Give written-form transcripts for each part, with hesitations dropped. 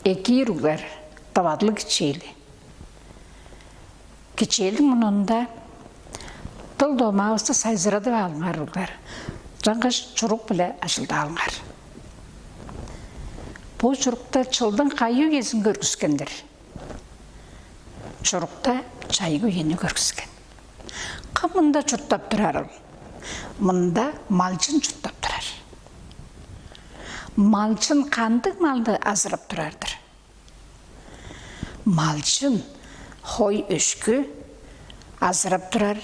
Эки ругар тавадлы кичели. Кичелдің мұнында тыл домауызды сайзырады алыңар ругар. Жаңғаш чурук біле ашылды алыңар. Бұл чурукта чылдың қайы кезін көргіскендір. Чурукта чайғы ені көргіскен. Қымында чұрттап тұрар. Мұнда малчын чұрттап тұрар. Малчын қандық малды азырап тұрардыр. Малчын хой өшкі азырап тұрар.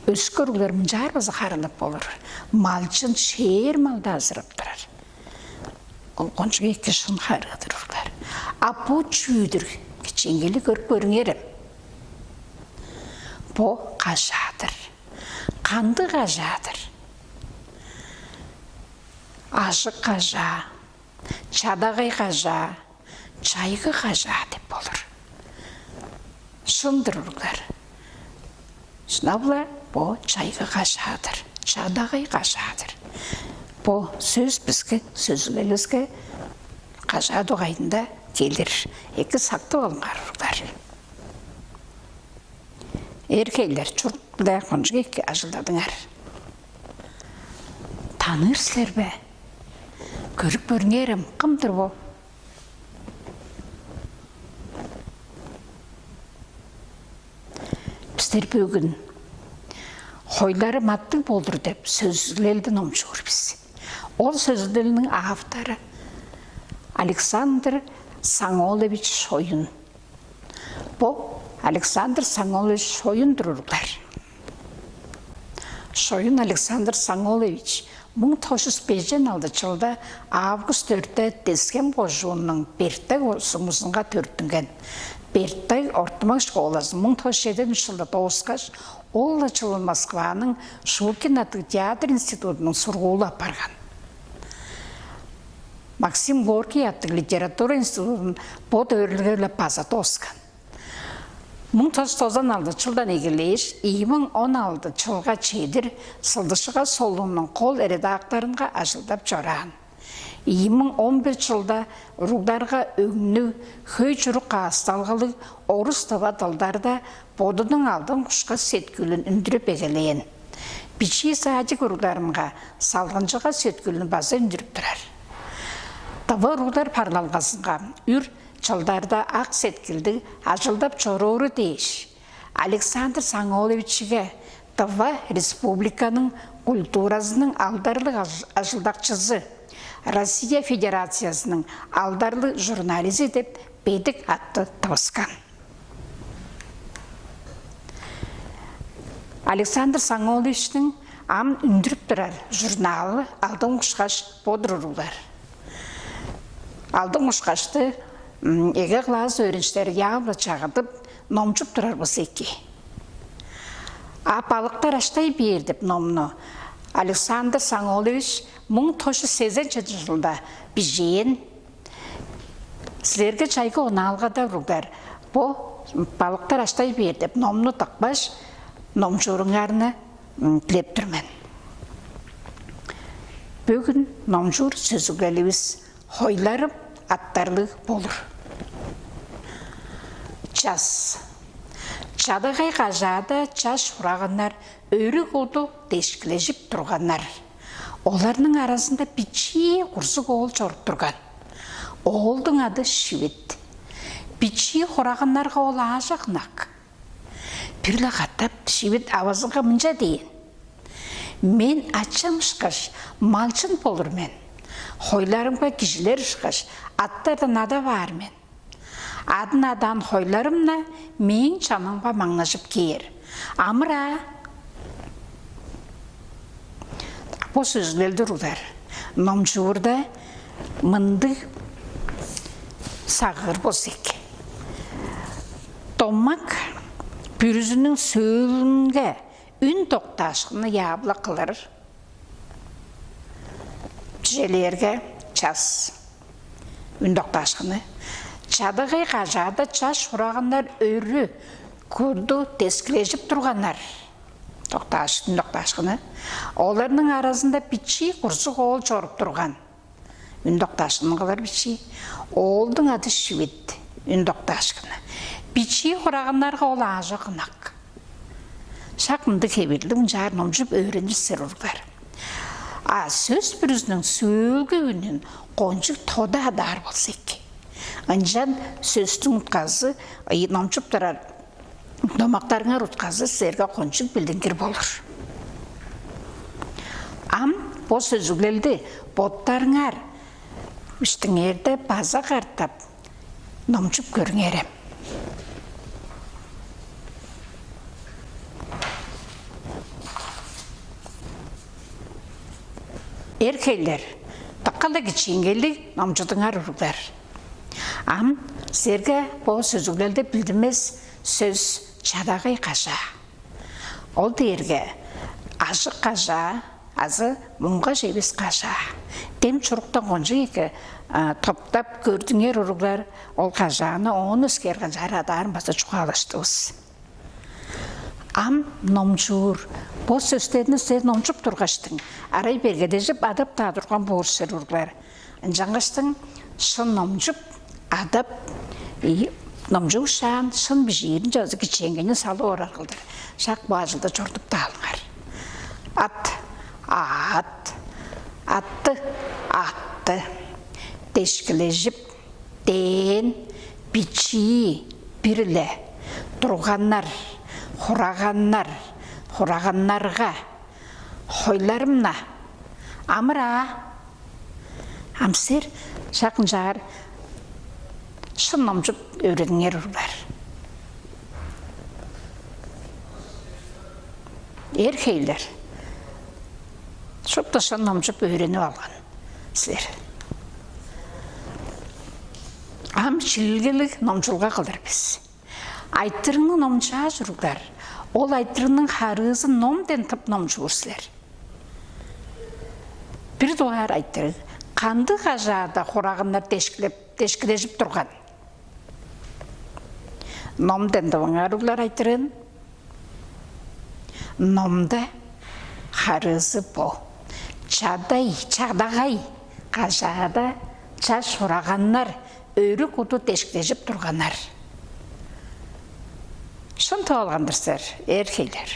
Өскір үлерім жарбызы қарылып болыр. Малчын шер малды азырап тұрар. Ол қоншығы екі шын қарғыдыр ұрлар. Апу чүйдір, кеченгелі көріңерім. Бұ қажадыр, қанды қажадыр. Ажы қажа, чадағай қажа, чайғы қажа деп болыр. Шындыр ұрлар. Шынабылар, бұ чайғы қажадыр, чадағай қажадыр. Бұл сөз бізге, сөзіліңізге қажа доғайында келдір. Екі сақты олыңар ұрлар. Еркейлер чұрқылда қонжығы екі ажылдадыңар. Танырсылар бә? Көріп көріңерім, қымдыр бұл. Біздер бөгін қойлары маттың болдыр деп сөзілелді номшы көрбіз. Ол сөзілінің авторы Александр Саңолевич Шойын. Бұл Александр Саңолевич Шойын тұрырлар. Шойын Александр Саңолевич 1905 алды жылда август 4-те Тескен қожуының Бертай осымызынға төрттінген. Бертай ортымақ шқоласы 1907 жылда тоғысқаш, ол жылы Москваның Шукин атты театр институтының сұрғылы апарған. Максим Горький атты литература институтының бұд өрлігілі пазаты осқан. 1996 жылдан егілеш, 2016 жылға чедір сылдышыға солының қол редакторынға ажылдап жораған. 2015 жылда ругдарға өңіну, хөй жүрік асталғылы орыс тава талдарда бодының алдың құшқа сеткілін үндіріп егелейін. Бичи сағадик ругдарымға салғынжыға сеткілін базы үндіріп тұрар. Тава ругдар парналғасынға үр жылдарда ақ сеткілді ажылдап жороры дейш. Александр Саңолевичіге Тава республиканың культурасының алдарлық ажылдақчызы, Россия Федерациясының алдарлы журнализі деп бедік атты табысқан. Александр Саңолевичтің ам үндіріп тұрар журналы алдың ұшқаш бодырырулар. Алдың ұшқашты еге класс өрінштері яғылы чағыдып, номчып тұрар бұсы еке. Апалықтар аштай бердіп номны. Александр Саңолевич 1908 жылда бізжейін сілерге чайғы оны алғада ұрғдар. Бұл балықтар аштай бердіп номны тақпаш номжурыңарыны тілеп тұрмен. Бүгін номжур сөзігіліміз хойларым аттарлы болыр. Час. Чадығай қажада час шұрағандар, өрі қолды дешкілежіп тұрғандар. Оларының арасында бичи құрсы қол жорып тұрған. Оғылдың ады Швед. Бичи құрағанларға ол ажақнақ. Бірлі қаттап Швед авазыға мұнжа дейін. Мен атшам шықаш, малчын болыр мен. Хойларымға кішілер шықаш, аттардан ада бар мен. Адын адан хойларымна мен чаманға маңнашып кейер. Амыра. Бұл сөзілелді рудар. Номжуырда мұнды сағыр босек. Томмак бүрізінің сөйлінге үн тоқташқыны ябла қылыр. Желерге час үн тоқташқыны. Чадығай қажады час шұрағандар өрі көрді тескілежіп тұрғандар. Тоқташқыны. Оларының арасында бичи құрсы қол жорып тұрған. үнdoqtaşını qılır biçi. Oğuldun adı Şivit, үнdoqtaşkını. Biçi құрағанларға ол ажы қынақ. Шақынды кеберлігін жарын омжып өренді сырырғар. Сөз бірізінің сөйлгі үнін қонжық тода адар болса еке. Анжан сөздің ұтқазы, намжып тұрар домақтарыңар ұтқазы сәрге қонжық білдіңгер болыр. Бұл сөзіглелді боттарыңар үштіңерді база қартап намжып көріңерем. Erkekler, takkala geçingeli namcıdığar uruklar. Serge bu sözüglerde bildiğimiz söz çadağay kaşa. O derge, aşık kaşa, azı munga şeybiz kaşa. Dem çuruktan konca eki toptap gördüğünger uruklar ol kaşağını onu iskergen jaradarın basa çoğalaştığız. Nomjur, bu sözlerini sen nomjup turgaçtın. Aray bergedejip adap tadırgan boğur serurglar. Jangaçtın şın nomjup, adap, nomjup şan, şın bir jerin жазы geçengeni salı orar kıldır. Şak bazılda çortup dağılgar. Attı. Teşkilejip, den, biçi, birle, durganlar, Құрағанларға, хойларымна, амыра, амсер, шақын жағар, шын намжып өреңер ұрлар. Еркейлер, шопта шын намжып өреніп алған сілер. Шілгелік намжылға қылдар біз. Айттырыңның номча жүргілер. Ол айттырыңның харызы номден тып ном жүрсілер. Бір доғар айттырың, қанды қажада құрағынлар тешкілежіп тұрған. Номден доғар ұғылар айттырың. Номда харызы бұл. Чадағай қажада чаш құрағанлар өрі құды тешкілежіп тұрғанлар. Шын тоғалғандырсар, еркейлер.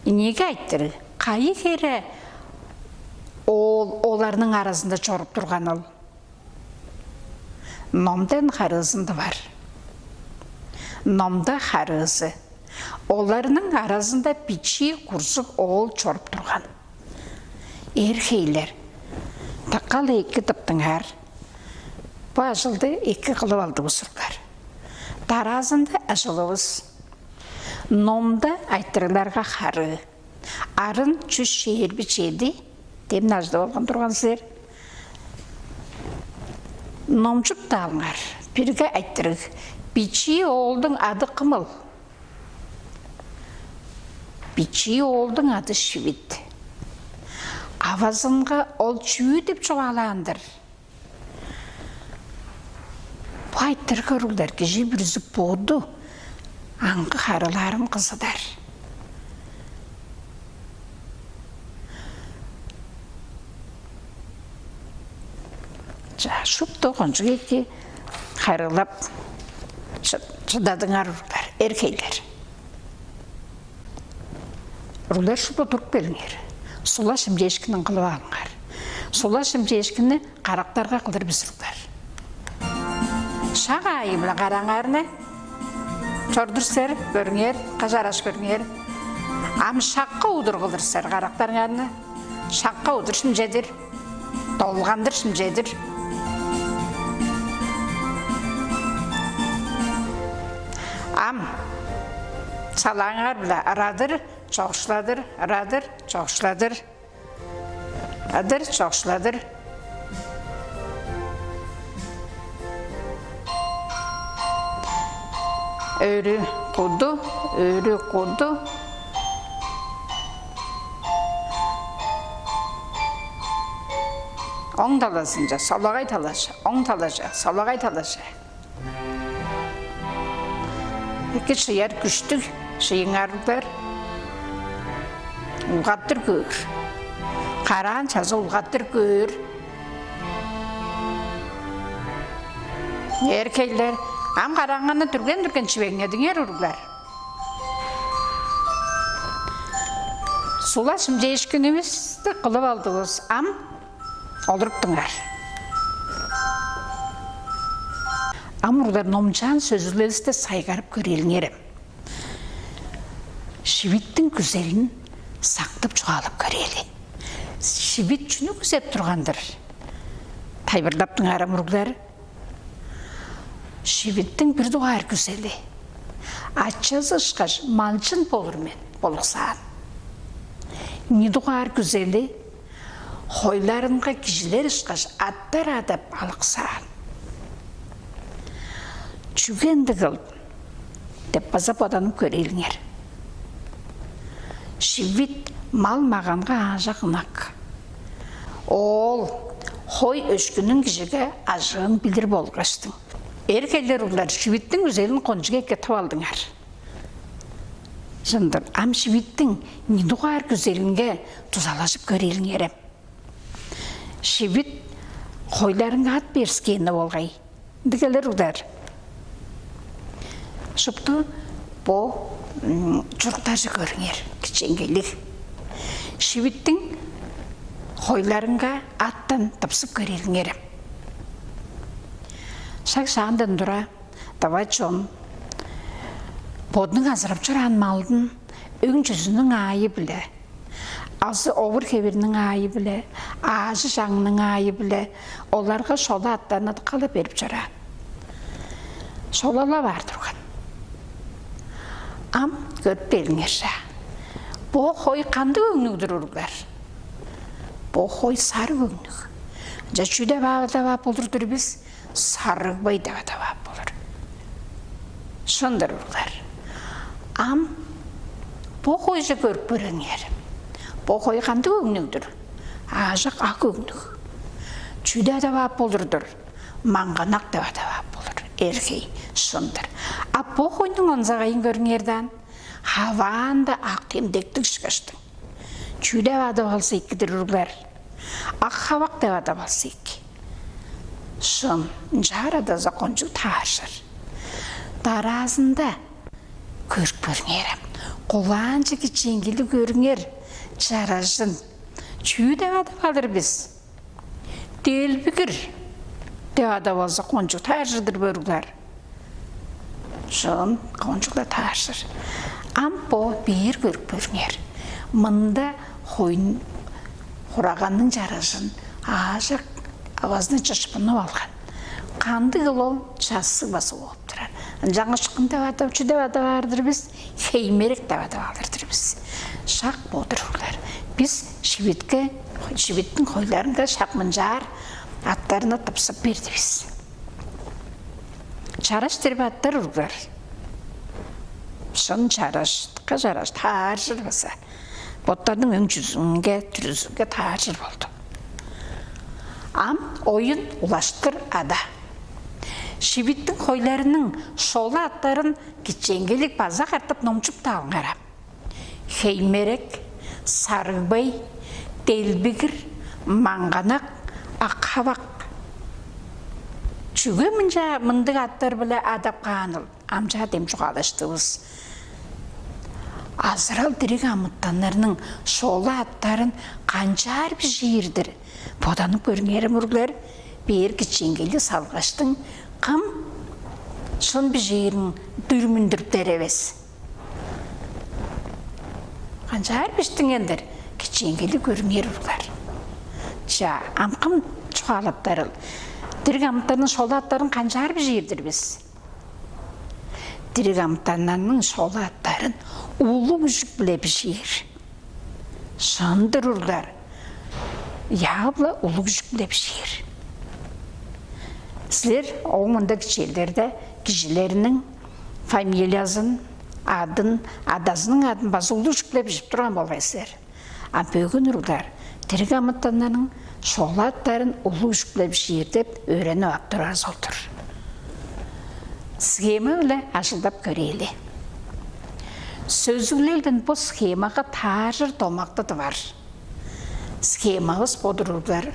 Неге айттыр? Қайы кері оларының арасында жорып тұрған ол? Номдан қарызында бар. Номда қарызы. Оларының арасында бичи құрсық ол жорып тұрған. Еркейлер. Таққалы екі тұптың әр. Бұл ажылды екі қылып алды ұсырғар. Таразында ажылығыз. Номда айттырыларға қары. Арын жүз шейір бичеді. Демін ажды болған тұрған сер. Номжып дағыңар. Бірге айттырық. Бичи олдың ады қымыл. Бичи олдың ады Шивит. Авазынға ол чүй деп жоғаландыр. Бұл айттырғы ұрылдар кежі бүрізіп боды. Аңғы қарыларым қызыдар. Шуп тоғын жүгеке қарылап шыдадыңар ұрылар, еркейлер. Ұрылар шупы тұрып беліңер. Сула шымжешкінің қылып алыңар. Сула шымжешкіні қарақтарға қылдыр біз ұрылар. Шаға айымына қараңарыны Çordurser görünger, kajarаш görünger. Şakka udur kıldırser qaraqtarlarını. Şakka udur şimcedir. Dolğandır şimcedir. Salağınlar bile aradır, çoğuşladır, aradır, çoğuşladır. Adır, çoğuşladır. Örü kudu. Оң таласынша, салағай талаша, оң талаша, салағай талаша. Екі шияр күштік, шиыңарылдар. Ұлғаттыр көр. Қаран жазы ұлғаттыр көр. Erkekler, am qarağanı türgen çiveğine uruglar. Sulaşım değişkinimizді qılып aldığız, am oldurup Am uruglar nomcan sözlülesinde saygarıp körelin Şivittin güzelin saqtıp çoğalıp köreli. Şivit çünü güzep turgandır. Taybırdaptın aram uruglar. Şivittin bir doğar güzeli. Açız ışqaş malçın bolur men, boluqsan. Ni doğar güzeli, hoylarınға kişiler ışqaş attar adap alıqsan. Çügendi qılып, dep bazap odanım körelinger. Şivit mal mağanға ažaqınak. Ol, hoy öşkünün kişiге ažığın bilir bolğaştın. Erkekler ular şivittin güzelin koncuga ketip aldыңар. Жынdır, am şivittin niduğar güzelinge tuzalaşıp köreliңерем. Şivit hoylarınға at berskeni bolğay. Digeler ular. Şuptu bu çuruktaşı görünger, kiçengelik. Şivittin hoylarınға attan tıpsıp köreliңерем. Şak-şağından dura, dava çom, podun azırıp çıran maldın, öň жүzünün ayı bile, azı ovur kebirinin ayı bile, ağacı şağının ayı bile, olarga şola atlarına kalıp berip çıra. Şolala var durgan. Am görüp belіңerşa. Bu hoy kandı öňnügdür uruglar. Bu hoy sarı öňnüg. Ja çüde bağda bolurdur biz, sarıgbay da olur. Şundur uruglar. Am bu hoyja görüp böreňer. Bu hoy kandı öňnügdür. Ažak ak öňnüg. Çüde da bolurdur. Manganak da olur. Erkey şundur. A bu hoynyň onzagayın görüňerden havanda ak temdeklik çıkaştı. Çüde da bolsa ikidir uruglar. Ak havak da bolsa iki. Şun jarada zakoncu taşır. Darazında körüp görüňerem. Qulancı kiçengili görüňer, jarajın. Çüde da kalır biz. Del bigir. Devada bolsa koncu taşırdır börükler. Şun konjukla taşır. Am bu bir görüp görüňer. Mında hoyun huraganyň jarajın aşak avazını çaşpını algan. Kandı ol çası bası olup durar. Жаңа шыққын devada, üçü devada vardır biz. Heymerek devada vardır biz. Şak bodururlar. Biz şivittin hoylarında şakmıncar atlarına tıpsıp berdi biz. Çaraş terbi atlar uruglar. Şun çaraş taşır basa. Botlarının öň yüzünge, türüzünge taşır boldu. Am oyun ulaştır ada. Şivittin hoylarının şola atların kiçengelik baza qartıp nomçup dağınğara. Heymerek, sarıgbay, delbigir, manganak, akhavak. Çüge mındık atlar bile adap qanıl. Amca dem çoğalaştığız. Azral direk amıttanlarının şola atların qançar bir jiyirdir. Podanıp görüňerim uruglar, bir kiçengeli salgaçtın, qım şun bir jiyirin dürmündürüp derebes. Qançar biçtin endir, kiçengeli görüňer uruglar. Ja, am qım çoğalap darıl. Direk amıttanın şola atların qançar bir jiyirdir biz. Direk amıttanlarının şola atların ulu güçük bile bir jiyir. Şundur uruglar. Yağla ulu güçük bile bir şehir. Sizler oğumundaki şeylerde kişilerinin familiyasının adasının adını bazı ulu güçük bile bir duran bolgaysızlar. Ama bugün uruglar, direk amıttanlarının şoğlatların ulu güçük bile bir şehir dep öğreni aktararız oldur. Schema öyle aşıldap göreyli. Sözlüklerden bu schemaga taşır dolmakta da var. Schemamız bodururlar.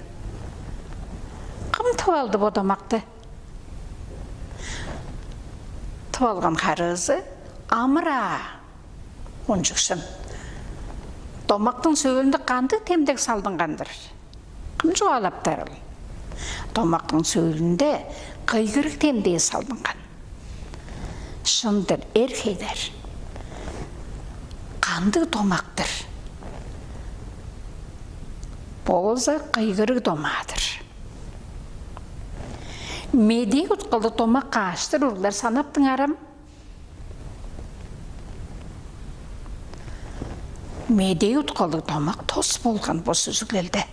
Qım tavaldı bodamakta. тып алған қарызы амыра онжықшын. Томақтың сөйлінде қанды темдек салдыңғандыр. Кім жоғалаптар ол? Томақтың сөйлінде қайғырық темдегі салдыңған. Шындыр, ерхейдер. Қанды томақтыр. Болза қайғырық томадыр. Медей ұтқылды томақ қаштыр ұрлар санаптың арам. Медей ұтқылды томақ тос болған бұл сөзгілді.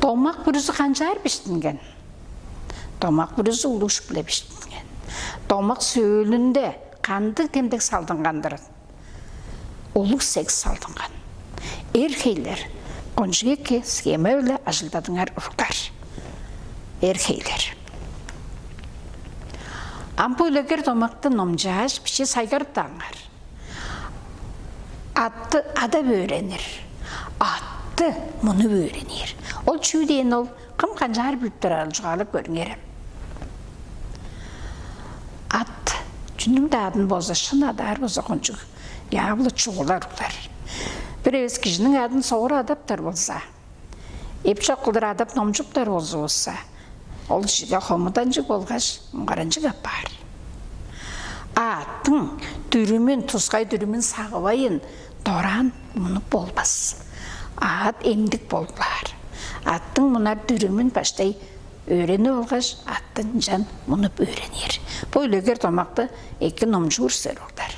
Томақ бүрізі қанжар біштінген. Томақ бүрізі ұлыш біле біштінген. Томақ сөйлінде қанды темдек салдыңғандыр. Ұлық секс салдыңған. Ерхейлер, қонжығы ке схемеулі ажылдадыңар ұрықтар. Ерхейлер. Ампуйлегер томақты номжаш піші сайғырттаңар. Атты адап өренір. Атты мұны өренер. Ол чүйден ол қым қанжар бүлттір алжығалып көріңерім. Ат, жүнімді адын боза шын адар боза қонжығы. Яғылы чуғылар ұлар. Бір өз кішінің адын соғыр адаптар болса. Епші қылдыр адап номжықтар болса. Ол жіге қомыдан жік болғаш, мұңғаран жік апар. Аттың дүрімен, тұзғай дүрімен сағывайын, доран мұны болбас. Ат емдік болғылар. Аттың мұнар дүрімен баштай өрені болғаш, аттың жан мұны өренер. Бұл өлегер томақты екі номжуыр сөр олдар.